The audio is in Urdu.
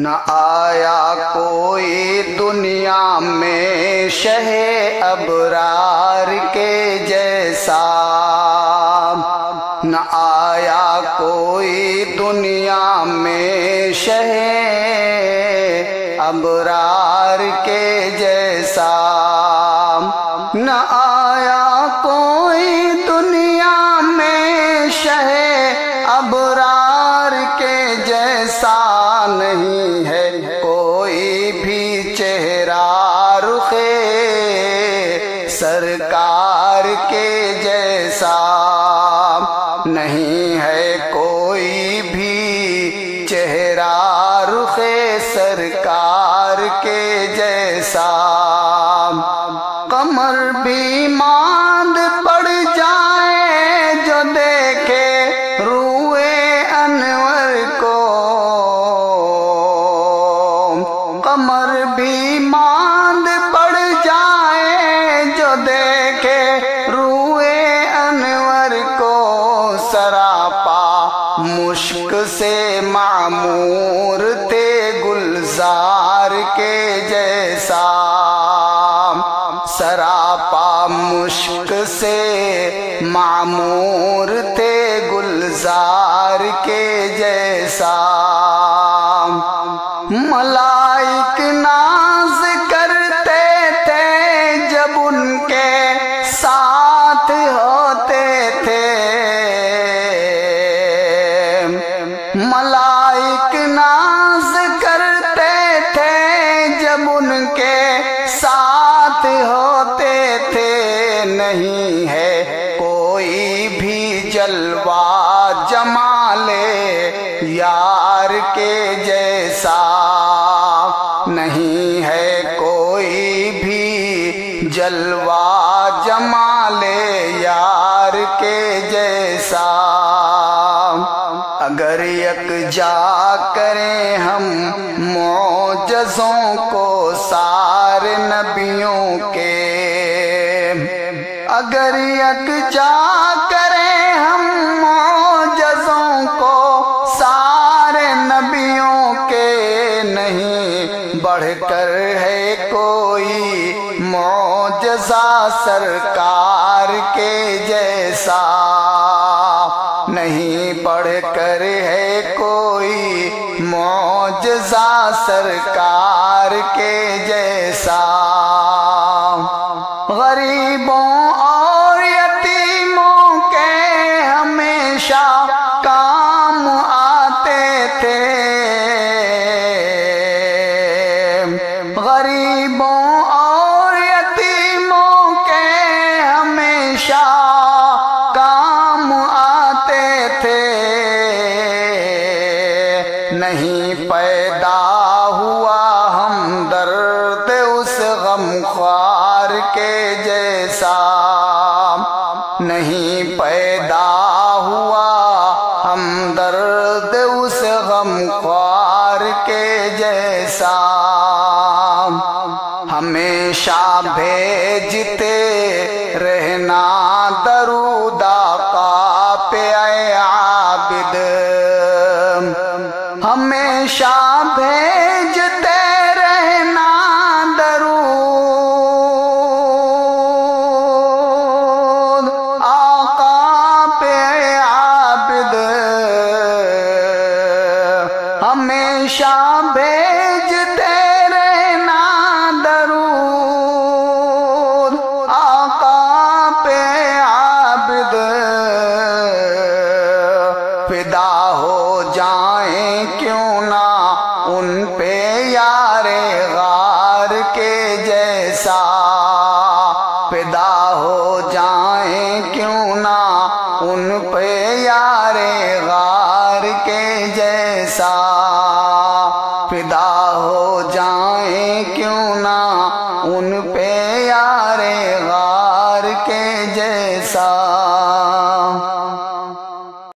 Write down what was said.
نہ آیا کوئی دنیا میں شہ ابرار کے جیسا، نہ آیا کوئی دنیا میں شہ ابرار کے جیسا، نہ آیا کوئی دنیا میں شہ ابرار کے جیسا، نہیں ہے کوئی بھی چہرہ رخ سرکار کے جیسا، نہیں ہے کوئی بھی چہرہ رخ سرکار کے جیسا، قمر بھی ماند پڑ جائے جو دیکھے روئے انور کو، قمر بھی ماند پڑ جائے جو دیکھے روئے انور کو، سراپا مشک سے معمور تھے گلزار کے جیسا، سراپا مشک سے معمور تھے گلزار کے جیسا، ملائک ناز کرتے تھے جب ان کے ساتھ ہوتے تھے، ملائک ناز کرتے تھے جب ان کے ساتھ ہوتے تھے، نہیں ہے کوئی بھی جلوہ جمال یار کے جیسا، نہیں ہے کوئی بھی جلوہ جمال یار کے جیسا، اگر یکجا کریں ہم معجزوں کو سارے نبیوں کے، اگر یکجا کریں ہم معجزوں کو سارے نبیوں کے، نہیں بڑھ کر ہے کوئی معجزہ سرکار کے جیسا، نہیں بڑھ کر ہے کوئی معجزہ سرکار کے جیسا، غریبوں اور یتیموں کے ہمیشہ کام آتے تھے، غریبوں اور یتیموں کے ہمیشہ کام آتے تھے، نہیں پیدا ہوا ہمدرد اس غمخوار کے جیسا، نہیں پیدا ہوا ہمدرد اس غمخوار کے جیسا، ہمیشہ بھیجتے رہنا درود آقا پہ اے عابد، ہمیشہ بھیجتے رہنا درود آقا پہ اے عابد، ہمیشہ بھیجتے رہنا درود آقا پہ عابد، فدا ہو جان